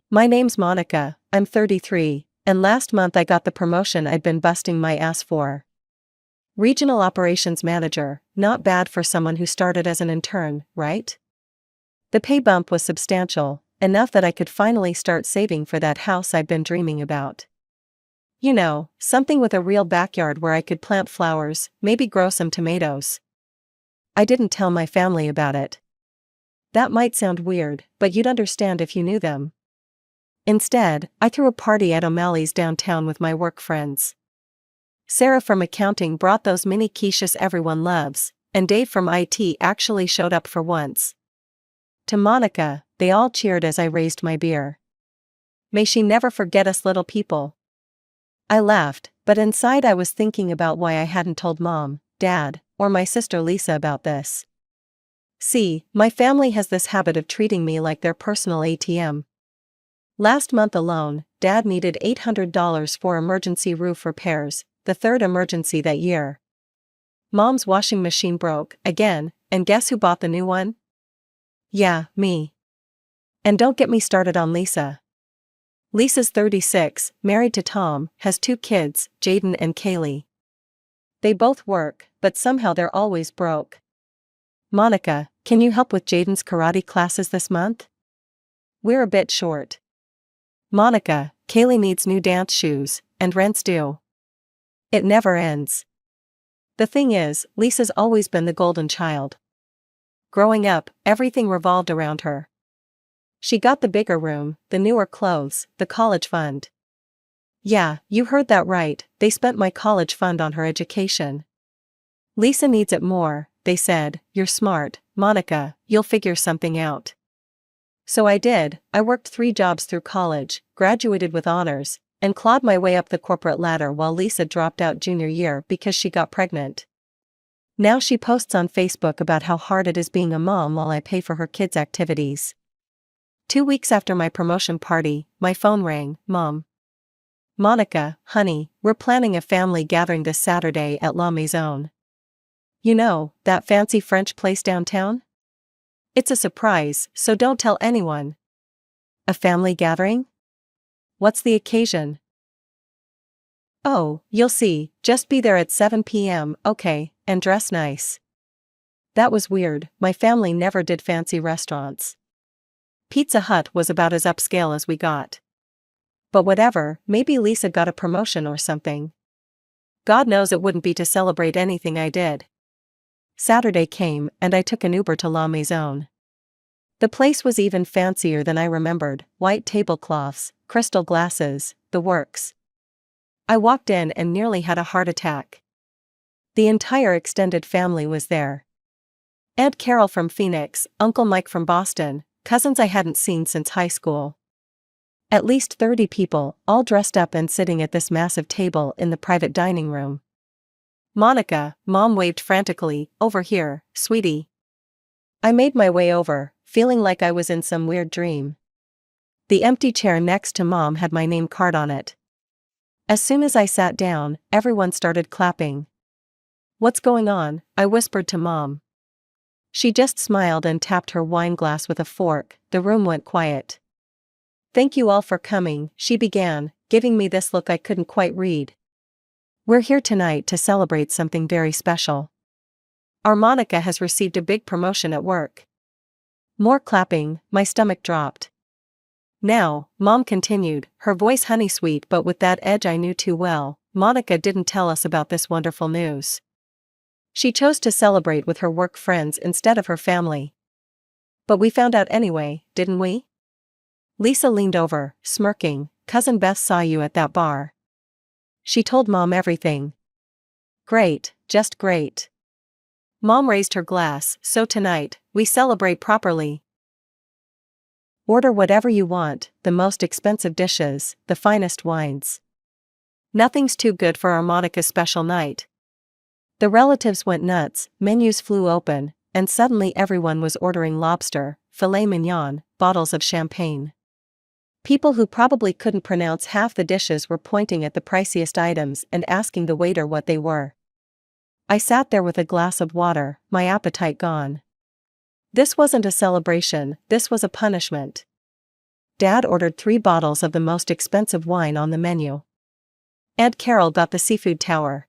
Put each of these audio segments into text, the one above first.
My name's Monica, I'm 33, and last month I got the promotion I'd been busting my ass for. Regional Operations Manager, not bad for someone who started as an intern, right? The pay bump was substantial, enough that I could finally start saving for that house I'd been dreaming about. You know, something with a real backyard where I could plant flowers, maybe grow some tomatoes. I didn't tell my family about it. That might sound weird, but you'd understand if you knew them. Instead, I threw a party at O'Malley's downtown with my work friends. Sarah from accounting brought those mini quiches everyone loves, and Dave from IT actually showed up for once. To Monica, they all cheered as I raised my beer. May she never forget us little people. I laughed, but inside I was thinking about why I hadn't told Mom, Dad, or my sister Lisa about this. See, my family has this habit of treating me like their personal ATM. Last month alone, Dad needed $800 for emergency roof repairs, the third emergency that year. Mom's washing machine broke, again, and guess who bought the new one? Yeah, me. And don't get me started on Lisa. Lisa's 36, married to Tom, has 2 kids, Jaden and Kaylee. They both work, but somehow they're always broke. Monica, can you help with Jaden's karate classes this month? We're a bit short. Monica, Kaylee needs new dance shoes, and rent's due. It never ends. The thing is, Lisa's always been the golden child. Growing up, everything revolved around her. She got the bigger room, the newer clothes, the college fund. Yeah, you heard that right, they spent my college fund on her education. Lisa needs it more, they said. You're smart, Monica, you'll figure something out. So I did. I worked 3 jobs through college, graduated with honors, and clawed my way up the corporate ladder while Lisa dropped out junior year because she got pregnant. Now she posts on Facebook about how hard it is being a mom while I pay for her kids' activities. 2 weeks after my promotion party, my phone rang. Mom. Monica, honey, we're planning a family gathering this Saturday at La Maison. You know, that fancy French place downtown? It's a surprise, so don't tell anyone. A family gathering? What's the occasion? Oh, you'll see, just be there at 7 p.m., okay, and dress nice. That was weird, my family never did fancy restaurants. Pizza Hut was about as upscale as we got. But whatever, maybe Lisa got a promotion or something. God knows it wouldn't be to celebrate anything I did. Saturday came, and I took an Uber to La Maison. The place was even fancier than I remembered, white tablecloths, crystal glasses, the works. I walked in and nearly had a heart attack. The entire extended family was there. Aunt Carol from Phoenix, Uncle Mike from Boston, cousins I hadn't seen since high school. At least 30 people, all dressed up and sitting at this massive table in the private dining room. Monica, Mom waved frantically, over here, sweetie. I made my way over, feeling like I was in some weird dream. The empty chair next to Mom had my name card on it. As soon as I sat down, everyone started clapping. What's going on? I whispered to Mom. She just smiled and tapped her wine glass with a fork. The room went quiet. Thank you all for coming, she began, giving me this look I couldn't quite read. We're here tonight to celebrate something very special. Our Monica has received a big promotion at work. More clapping, my stomach dropped. Now, Mom continued, her voice honey sweet but with that edge I knew too well. Monica didn't tell us about this wonderful news. She chose to celebrate with her work friends instead of her family. But we found out anyway, didn't we? Lisa leaned over, smirking. Cousin Beth saw you at that bar. She told Mom everything. Great, just great. Mom raised her glass. So tonight, we celebrate properly. Order whatever you want, the most expensive dishes, the finest wines. Nothing's too good for our Monica's special night. The relatives went nuts, menus flew open, and suddenly everyone was ordering lobster, filet mignon, bottles of champagne. People who probably couldn't pronounce half the dishes were pointing at the priciest items and asking the waiter what they were. I sat there with a glass of water, my appetite gone. This wasn't a celebration, this was a punishment. Dad ordered 3 bottles of the most expensive wine on the menu. Aunt Carol got the seafood tower.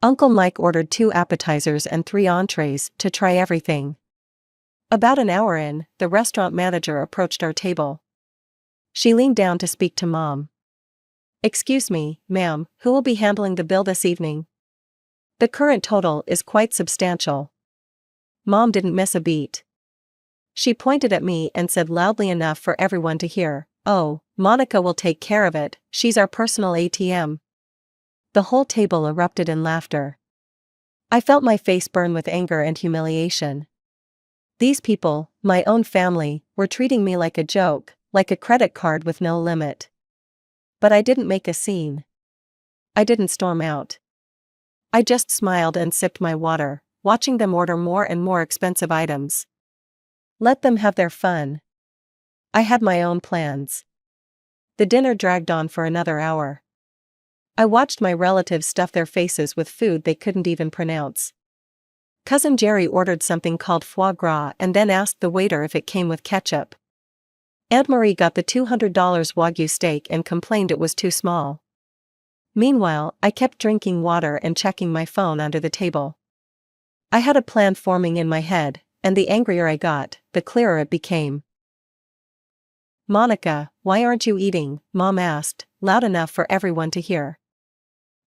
Uncle Mike ordered 2 appetizers and 3 entrees to try everything. About an hour in, the restaurant manager approached our table. She leaned down to speak to Mom. "Excuse me, ma'am, who will be handling the bill this evening? The current total is quite substantial." Mom didn't miss a beat. She pointed at me and said loudly enough for everyone to hear, "Oh, Monica will take care of it, she's our personal ATM." The whole table erupted in laughter. I felt my face burn with anger and humiliation. These people, my own family, were treating me like a joke, like a credit card with no limit. But I didn't make a scene. I didn't storm out. I just smiled and sipped my water, watching them order more and more expensive items. Let them have their fun. I had my own plans. The dinner dragged on for another hour. I watched my relatives stuff their faces with food they couldn't even pronounce. Cousin Jerry ordered something called foie gras and then asked the waiter if it came with ketchup. Aunt Marie got the $200 Wagyu steak and complained it was too small. Meanwhile, I kept drinking water and checking my phone under the table. I had a plan forming in my head, and the angrier I got, the clearer it became. "Monica, why aren't you eating?" Mom asked, loud enough for everyone to hear.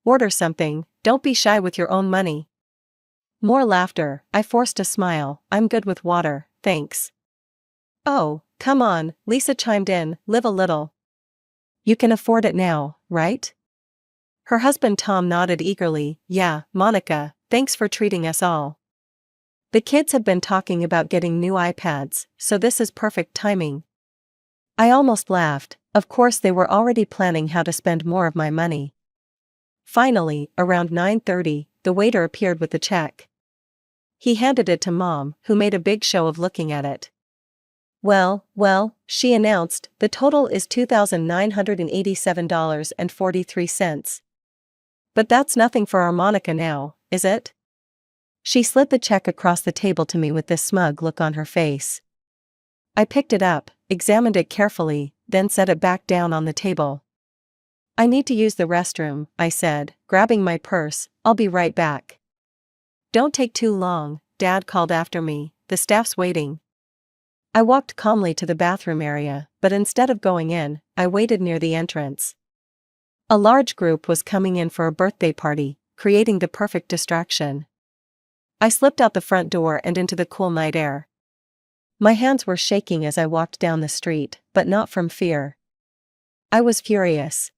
"Order something, don't be shy with your own money." More laughter. I forced a smile. "I'm good with water, thanks." "Oh, come on," Lisa chimed in, "live a little. You can afford it now, right?" Her husband Tom nodded eagerly. "Yeah, Monica, thanks for treating us all. The kids have been talking about getting new iPads, so this is perfect timing." I almost laughed. Of course they were already planning how to spend more of my money. Finally, around 9:30, the waiter appeared with the check. He handed it to Mom, who made a big show of looking at it. Well, she announced, the total is $2,987.43. "But that's nothing for our Monica now, is it?" She slid the check across the table to me with this smug look on her face. I picked it up, examined it carefully, then set it back down on the table. "I need to use the restroom," I said, grabbing my purse. "I'll be right back." "Don't take too long," Dad called after me, "the staff's waiting." I walked calmly to the bathroom area, but instead of going in, I waited near the entrance. A large group was coming in for a birthday party, creating the perfect distraction. I slipped out the front door and into the cool night air. My hands were shaking as I walked down the street, but not from fear. I was furious.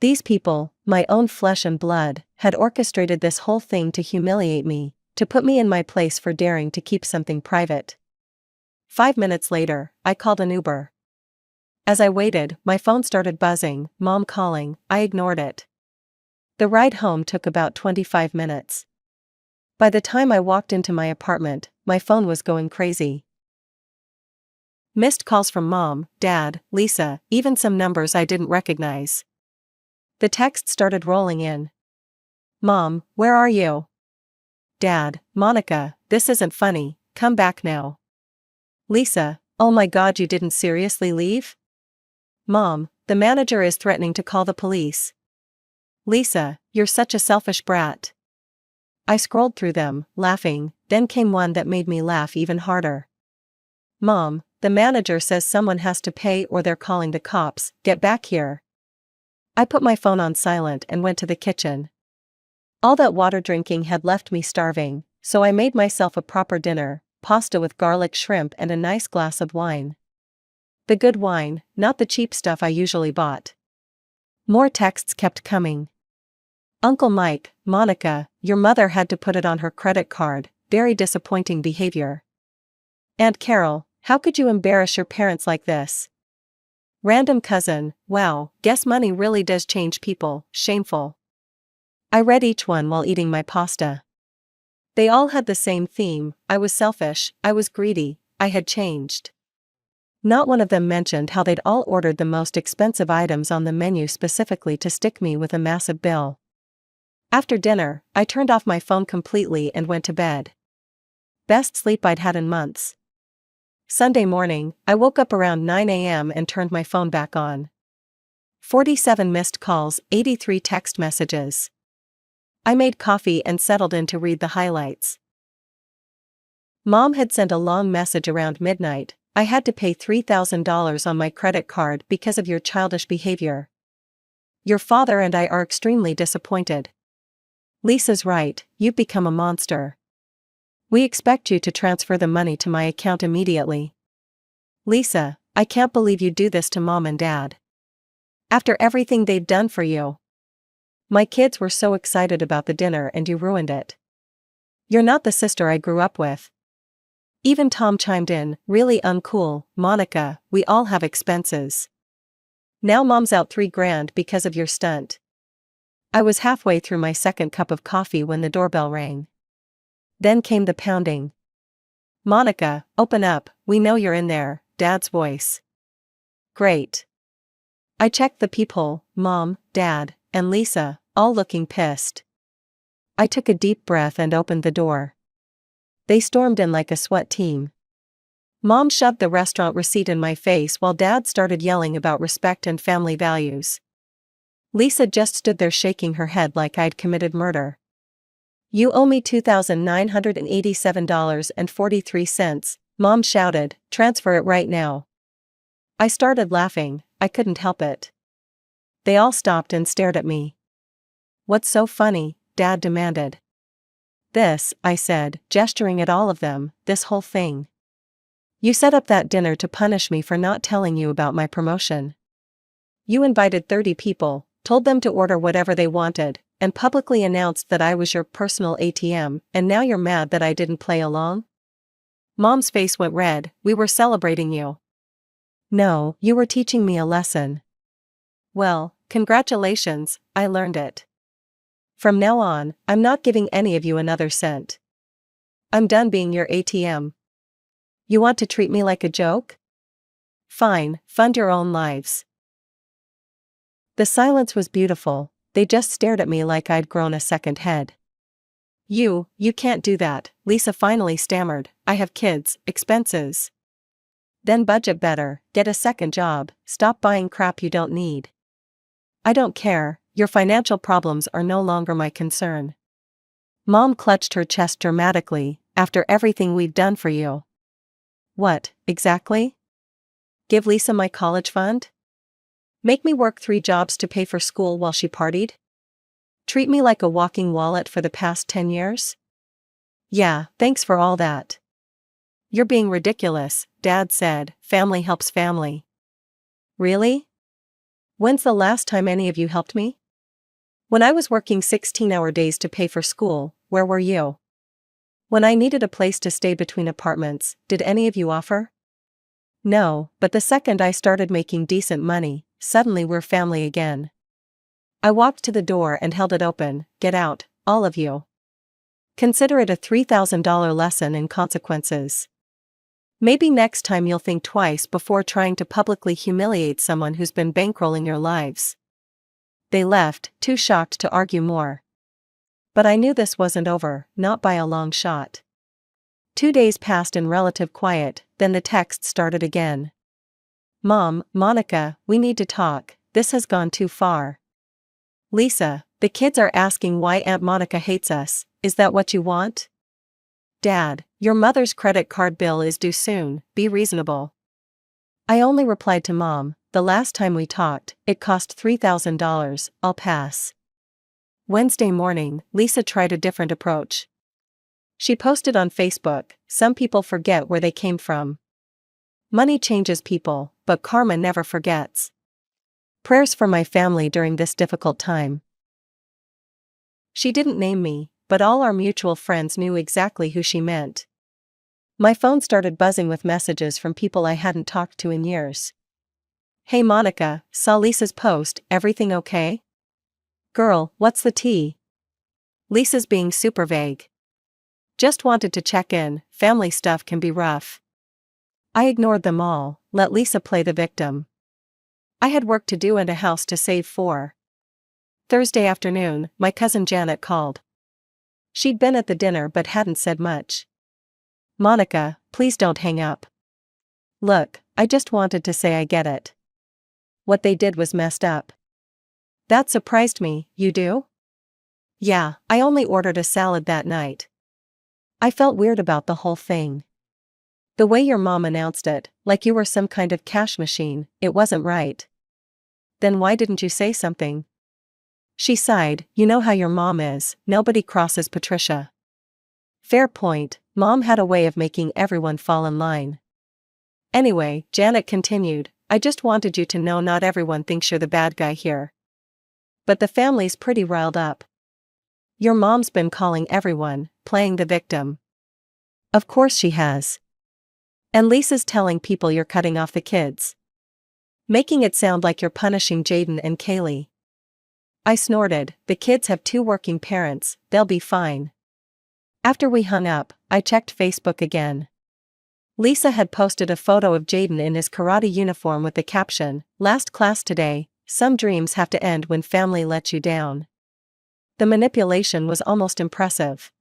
These people, my own flesh and blood, had orchestrated this whole thing to humiliate me, to put me in my place for daring to keep something private. 5 minutes later, I called an Uber. As I waited, my phone started buzzing, Mom calling. I ignored it. The ride home took about 25 minutes. By the time I walked into my apartment, my phone was going crazy. Missed calls from Mom, Dad, Lisa, even some numbers I didn't recognize. The text started rolling in. "Mom, where are you?" Dad, "Monica, this isn't funny, come back now." Lisa, "Oh my God, you didn't seriously leave?" Mom, "The manager is threatening to call the police." Lisa, "You're such a selfish brat." I scrolled through them, laughing, then came one that made me laugh even harder. Mom, "The manager says someone has to pay or they're calling the cops, get back here." I put my phone on silent and went to the kitchen. All that water drinking had left me starving, so I made myself a proper dinner, pasta with garlic shrimp and a nice glass of wine. The good wine, not the cheap stuff I usually bought. More texts kept coming. "Uncle Mike, Monica, your mother had to put it on her credit card, very disappointing behavior." "Aunt Carol, how could you embarrass your parents like this?" Random cousin, "Wow, guess money really does change people, shameful." I read each one while eating my pasta. They all had the same theme: I was selfish, I was greedy, I had changed. Not one of them mentioned how they'd all ordered the most expensive items on the menu specifically to stick me with a massive bill. After dinner, I turned off my phone completely and went to bed. Best sleep I'd had in months. Sunday morning, I woke up around 9 a.m. and turned my phone back on. 47 missed calls, 83 text messages. I made coffee and settled in to read the highlights. Mom had sent a long message around midnight. I had to pay $3,000 on my credit card because of your childish behavior. Your father and I are extremely disappointed. Lisa's right, you've become a monster. We expect you to transfer the money to my account immediately. Lisa, I can't believe you do this to Mom and Dad. After everything they've done for you. My kids were so excited about the dinner and you ruined it. You're not the sister I grew up with. Even Tom chimed in, really uncool, Monica, we all have expenses. Now Mom's out $3,000 because of your stunt. I was halfway through my second cup of coffee when the doorbell rang. Then came the pounding. Monica, open up, we know you're in there, Dad's voice. Great. I checked the peephole, Mom, Dad, and Lisa, all looking pissed. I took a deep breath and opened the door. They stormed in like a SWAT team. Mom shoved the restaurant receipt in my face while Dad started yelling about respect and family values. Lisa just stood there shaking her head like I'd committed murder. You owe me $2,987.43, Mom shouted, transfer it right now. I started laughing, I couldn't help it. They all stopped and stared at me. What's so funny? Dad demanded. This, I said, gesturing at all of them, this whole thing. You set up that dinner to punish me for not telling you about my promotion. You invited 30 people, told them to order whatever they wanted, and publicly announced that I was your personal ATM, and now you're mad that I didn't play along? Mom's face went red, we were celebrating you. No, you were teaching me a lesson. Well, congratulations, I learned it. From now on, I'm not giving any of you another cent. I'm done being your ATM. You want to treat me like a joke? Fine, fund your own lives. The silence was beautiful, they just stared at me like I'd grown a second head. You can't do that, Lisa finally stammered, I have kids, expenses. Then budget better, get a second job, stop buying crap you don't need. I don't care, your financial problems are no longer my concern. Mom clutched her chest dramatically, after everything we've done for you. What, exactly? Give Lisa my college fund? Make me work 3 jobs to pay for school while she partied? Treat me like a walking wallet for the past 10 years? Yeah, thanks for all that. You're being ridiculous, Dad said, family helps family. Really? When's the last time any of you helped me? When I was working 16-hour days to pay for school, where were you? When I needed a place to stay between apartments, did any of you offer? No, but the second I started making decent money, suddenly we're family again. I walked to the door and held it open, get out, all of you. Consider it a $3,000 lesson in consequences. Maybe next time you'll think twice before trying to publicly humiliate someone who's been bankrolling your lives. They left, too shocked to argue more. But I knew this wasn't over, not by a long shot. 2 days passed in relative quiet, then the texts started again. Mom, Monica, we need to talk, this has gone too far. Lisa, the kids are asking why Aunt Monica hates us, is that what you want? Dad, your mother's credit card bill is due soon, be reasonable. I only replied to Mom, the last time we talked, it cost $3,000, I'll pass. Wednesday morning, Lisa tried a different approach. She posted on Facebook, some people forget where they came from. Money changes people, but karma never forgets. Prayers for my family during this difficult time. She didn't name me, but all our mutual friends knew exactly who she meant. My phone started buzzing with messages from people I hadn't talked to in years. Hey Monica, saw Lisa's post, everything okay? Girl, what's the tea? Lisa's being super vague. Just wanted to check in, family stuff can be rough. I ignored them all, let Lisa play the victim. I had work to do and a house to save for. Thursday afternoon, my cousin Janet called. She'd been at the dinner but hadn't said much. Monica, please don't hang up. Look, I just wanted to say I get it. What they did was messed up. That surprised me, you do? Yeah, I only ordered a salad that night. I felt weird about the whole thing. The way your mom announced it, like you were some kind of cash machine, it wasn't right. Then why didn't you say something? She sighed, you know how your mom is, nobody crosses Patricia. Fair point, Mom had a way of making everyone fall in line. Anyway, Janet continued, I just wanted you to know not everyone thinks you're the bad guy here. But the family's pretty riled up. Your mom's been calling everyone, playing the victim. Of course she has. And Lisa's telling people you're cutting off the kids. Making it sound like you're punishing Jaden and Kaylee. I snorted, the kids have 2 working parents, they'll be fine. After we hung up, I checked Facebook again. Lisa had posted a photo of Jaden in his karate uniform with the caption, Last class today, some dreams have to end when family lets you down. The manipulation was almost impressive.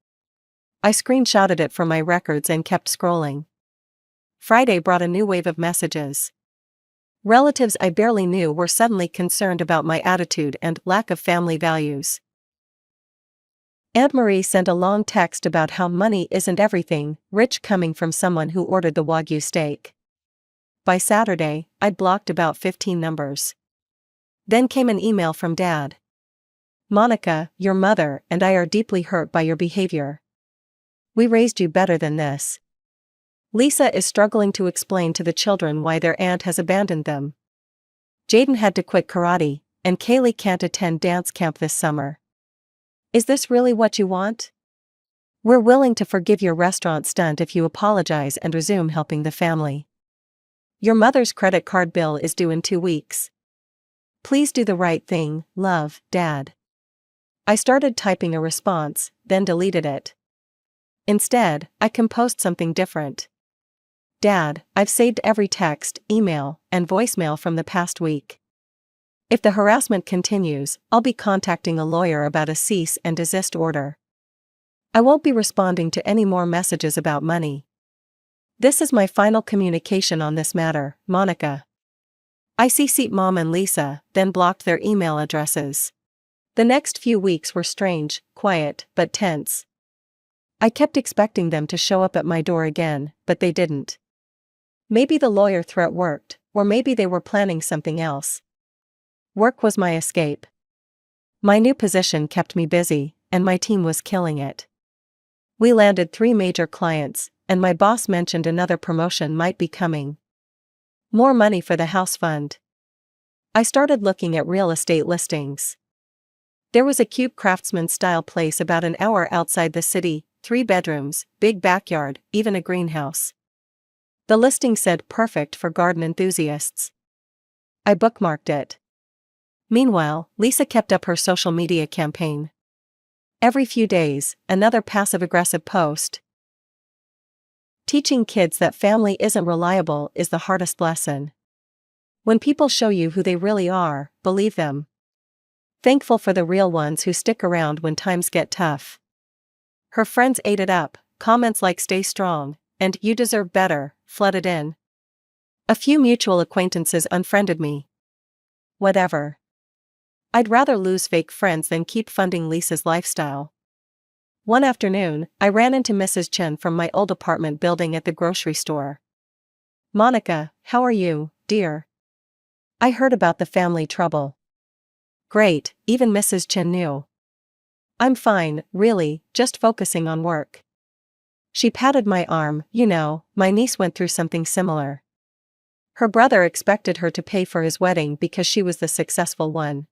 I screenshotted it from my records and kept scrolling. Friday brought a new wave of messages. Relatives I barely knew were suddenly concerned about my attitude and lack of family values. Aunt Marie sent a long text about how money isn't everything, rich coming from someone who ordered the Wagyu steak. By Saturday, I'd blocked about 15 numbers. Then came an email from Dad. Monica, your mother and I are deeply hurt by your behavior. We raised you better than this. Lisa is struggling to explain to the children why their aunt has abandoned them. Jaden had to quit karate, and Kaylee can't attend dance camp this summer. Is this really what you want? We're willing to forgive your restaurant stunt if you apologize and resume helping the family. Your mother's credit card bill is due in 2 weeks. Please do the right thing, love, Dad. I started typing a response, then deleted it. Instead, I composed something different. Dad, I've saved every text, email, and voicemail from the past week. If the harassment continues, I'll be contacting a lawyer about a cease and desist order. I won't be responding to any more messages about money. This is my final communication on this matter, Monica. I CC'd Mom and Lisa, then blocked their email addresses. The next few weeks were strange, quiet, but tense. I kept expecting them to show up at my door again, but they didn't. Maybe the lawyer threat worked, or maybe they were planning something else. Work was my escape. My new position kept me busy, and my team was killing it. We landed 3 major clients, and my boss mentioned another promotion might be coming. More money for the house fund. I started looking at real estate listings. There was a cute craftsman-style place about an hour outside the city, 3 bedrooms, big backyard, even a greenhouse. The listing said perfect for garden enthusiasts. I bookmarked it. Meanwhile, Lisa kept up her social media campaign. Every few days, another passive-aggressive post. Teaching kids that family isn't reliable is the hardest lesson. When people show you who they really are, believe them. Thankful for the real ones who stick around when times get tough. Her friends ate it up, comments like stay strong, and you deserve better, flooded in. A few mutual acquaintances unfriended me. Whatever. I'd rather lose fake friends than keep funding Lisa's lifestyle. One afternoon, I ran into Mrs. Chen from my old apartment building at the grocery store. Monica, how are you, dear? I heard about the family trouble. Great, even Mrs. Chen knew. I'm fine, really, just focusing on work. She patted my arm, you know, my niece went through something similar. Her brother expected her to pay for his wedding because she was the successful one.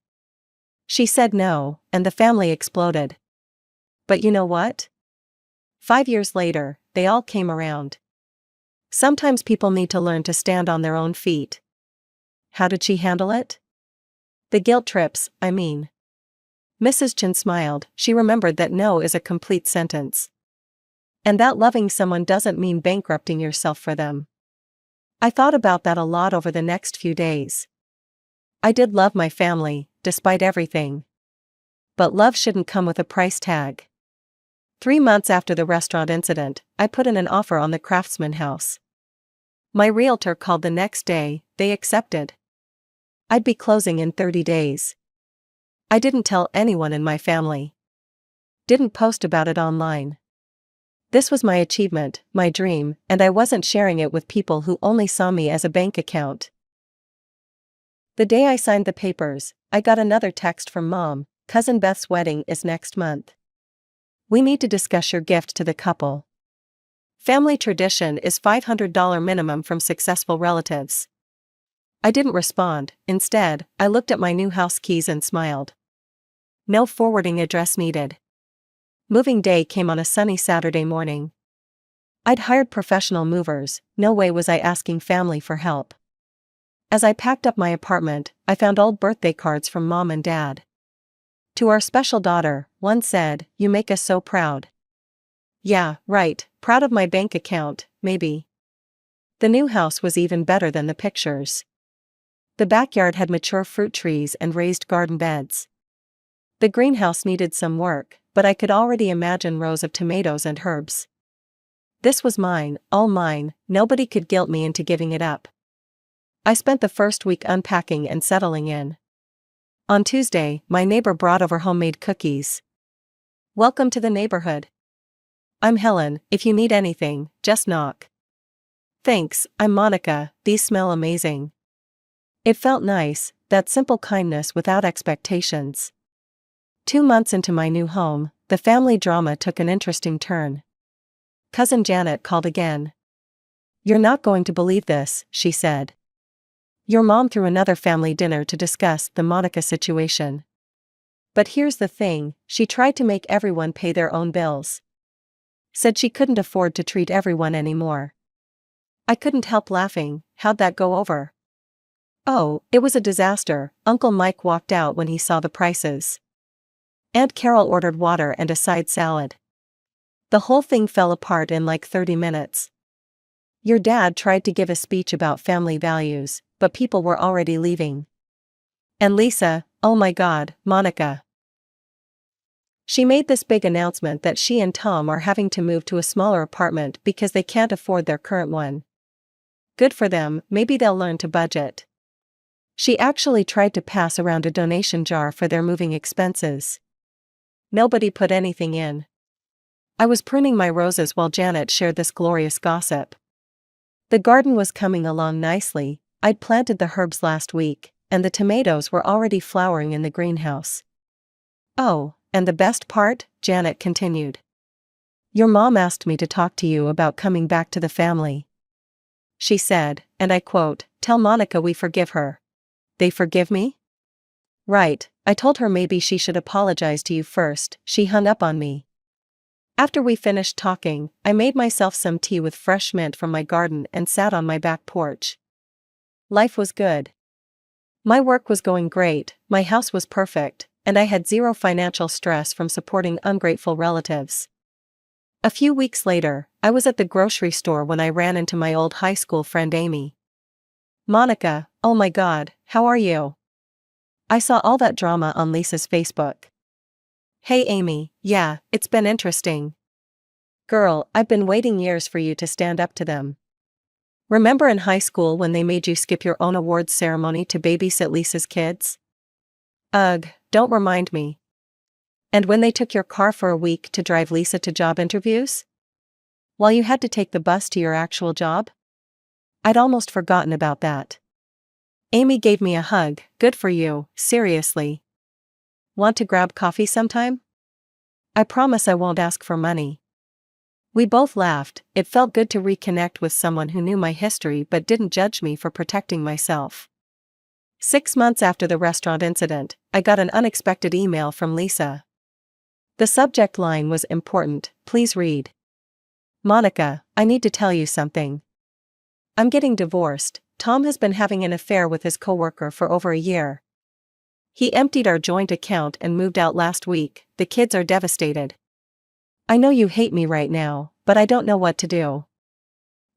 She said no, and the family exploded. But you know what? 5 years later, they all came around. Sometimes people need to learn to stand on their own feet. How did she handle it? The guilt trips, I mean. Mrs. Chen smiled, she remembered that no is a complete sentence. And that loving someone doesn't mean bankrupting yourself for them. I thought about that a lot over the next few days. I did love my family, despite everything. But love shouldn't come with a price tag. 3 months after the restaurant incident, I put in an offer on the Craftsman house. My realtor called the next day, they accepted. I'd be closing in 30 days. I didn't tell anyone in my family. Didn't post about it online. This was my achievement, my dream, and I wasn't sharing it with people who only saw me as a bank account. The day I signed the papers, I got another text from Mom. Cousin Beth's wedding is next month. We need to discuss your gift to the couple. Family tradition is $500 minimum from successful relatives. I didn't respond. Instead, I looked at my new house keys and smiled. No forwarding address needed. Moving day came on a sunny Saturday morning. I'd hired professional movers, no way was I asking family for help. As I packed up my apartment, I found old birthday cards from Mom and Dad. To our special daughter, one said, "You make us so proud." Yeah, right, proud of my bank account, maybe. The new house was even better than the pictures. The backyard had mature fruit trees and raised garden beds. The greenhouse needed some work, but I could already imagine rows of tomatoes and herbs. This was mine, all mine, nobody could guilt me into giving it up. I spent the first week unpacking and settling in. On Tuesday, my neighbor brought over homemade cookies. Welcome to the neighborhood. I'm Helen, if you need anything, just knock. Thanks, I'm Monica, these smell amazing. It felt nice, that simple kindness without expectations. 2 months into my new home, the family drama took an interesting turn. Cousin Janet called again. "You're not going to believe this," she said. "Your mom threw another family dinner to discuss the Monica situation. But here's the thing, she tried to make everyone pay their own bills. Said she couldn't afford to treat everyone anymore." I couldn't help laughing. How'd that go over? Oh, it was a disaster. Uncle Mike walked out when he saw the prices. Aunt Carol ordered water and a side salad. The whole thing fell apart in like 30 minutes. Your dad tried to give a speech about family values, but people were already leaving. And Lisa, oh my God, Monica. She made this big announcement that she and Tom are having to move to a smaller apartment because they can't afford their current one. Good for them, maybe they'll learn to budget. She actually tried to pass around a donation jar for their moving expenses. Nobody put anything in. I was pruning my roses while Janet shared this glorious gossip. The garden was coming along nicely. I'd planted the herbs last week, and the tomatoes were already flowering in the greenhouse. Oh, and the best part, Janet continued. Your mom asked me to talk to you about coming back to the family. She said, and I quote, "Tell Monica we forgive her." They forgive me? Right, I told her maybe she should apologize to you first. She hung up on me. After we finished talking, I made myself some tea with fresh mint from my garden and sat on my back porch. Life was good. My work was going great, my house was perfect, and I had zero financial stress from supporting ungrateful relatives. A few weeks later, I was at the grocery store when I ran into my old high school friend Amy. "Monica, oh my God, how are you? I saw all that drama on Lisa's Facebook." "Hey Amy, yeah, it's been interesting. Girl, I've been waiting years for you to stand up to them. Remember in high school when they made you skip your own awards ceremony to babysit Lisa's kids? Ugh, don't remind me. And when they took your car for a week to drive Lisa to job interviews? While you had to take the bus to your actual job? I'd almost forgotten about that." Amy gave me a hug. "Good for you, seriously. Want to grab coffee sometime? I promise I won't ask for money." We both laughed. It felt good to reconnect with someone who knew my history but didn't judge me for protecting myself. 6 months after the restaurant incident, I got an unexpected email from Lisa. The subject line was important, please read. "Monica, I need to tell you something. I'm getting divorced. Tom has been having an affair with his coworker for over a year. He emptied our joint account and moved out last week. The kids are devastated. I know you hate me right now, but I don't know what to do.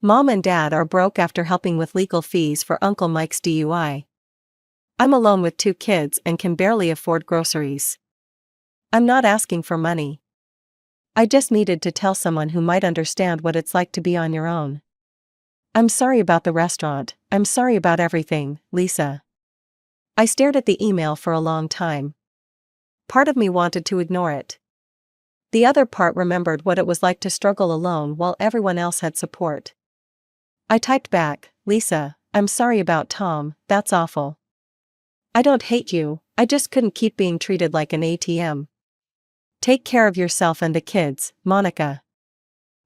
Mom and Dad are broke after helping with legal fees for Uncle Mike's DUI. I'm alone with 2 kids and can barely afford groceries. I'm not asking for money. I just needed to tell someone who might understand what it's like to be on your own. I'm sorry about the restaurant, I'm sorry about everything, Lisa. I stared at the email for a long time. Part of me wanted to ignore it. The other part remembered what it was like to struggle alone while everyone else had support. I typed back, Lisa, I'm sorry about Tom, that's awful. I don't hate you, I just couldn't keep being treated like an ATM. Take care of yourself and the kids, Monica.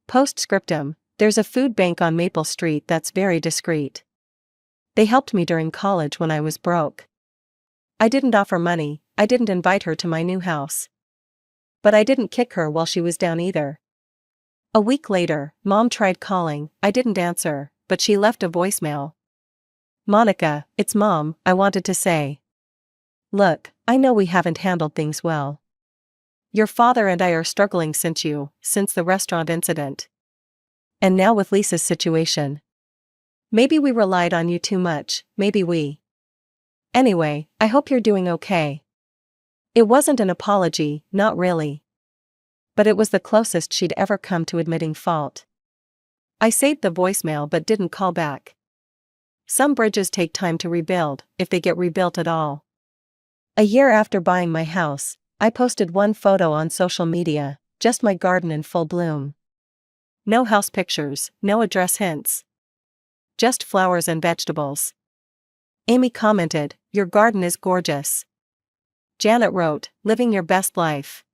Postscriptum, there's a food bank on Maple Street that's very discreet. They helped me during college when I was broke. I didn't offer money, I didn't invite her to my new house. But I didn't kick her while she was down either. A week later, Mom tried calling, I didn't answer, but she left a voicemail. Monica, it's Mom, I wanted to say. Look, I know we haven't handled things well. Your father and I are struggling since the restaurant incident. And now with Lisa's situation. Maybe we relied on you too much, maybe we. Anyway, I hope you're doing okay. It wasn't an apology, not really. But it was the closest she'd ever come to admitting fault. I saved the voicemail but didn't call back. Some bridges take time to rebuild, if they get rebuilt at all. A year after buying my house, I posted one photo on social media, just my garden in full bloom. No house pictures, no address hints. Just flowers and vegetables. Amy commented, your garden is gorgeous. Janet wrote, living your best life.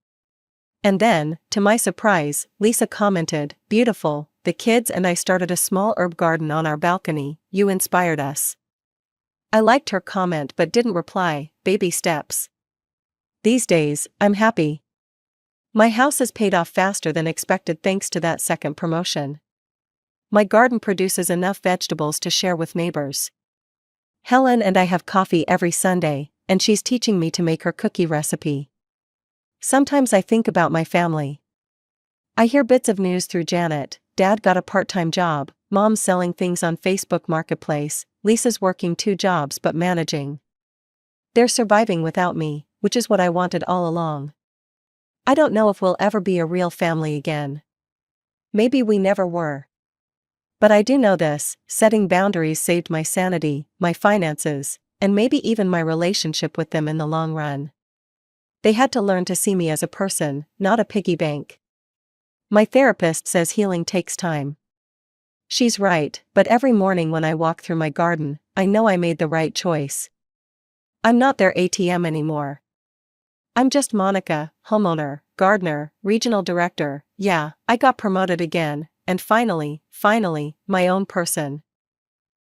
And then, to my surprise, Lisa commented, beautiful, the kids and I started a small herb garden on our balcony, you inspired us. I liked her comment but didn't reply, baby steps. These days, I'm happy. My house is paid off faster than expected thanks to that second promotion. My garden produces enough vegetables to share with neighbors. Helen and I have coffee every Sunday, and she's teaching me to make her cookie recipe. Sometimes I think about my family. I hear bits of news through Janet, Dad got a part-time job, Mom's selling things on Facebook Marketplace, Lisa's working 2 jobs but managing. They're surviving without me, which is what I wanted all along. I don't know if we'll ever be a real family again. Maybe we never were. But I do know this, setting boundaries saved my sanity, my finances, and maybe even my relationship with them in the long run. They had to learn to see me as a person, not a piggy bank. My therapist says healing takes time. She's right, but every morning when I walk through my garden, I know I made the right choice. I'm not their ATM anymore. I'm just Monica, homeowner, gardener, regional director, yeah, I got promoted again, and finally, my own person.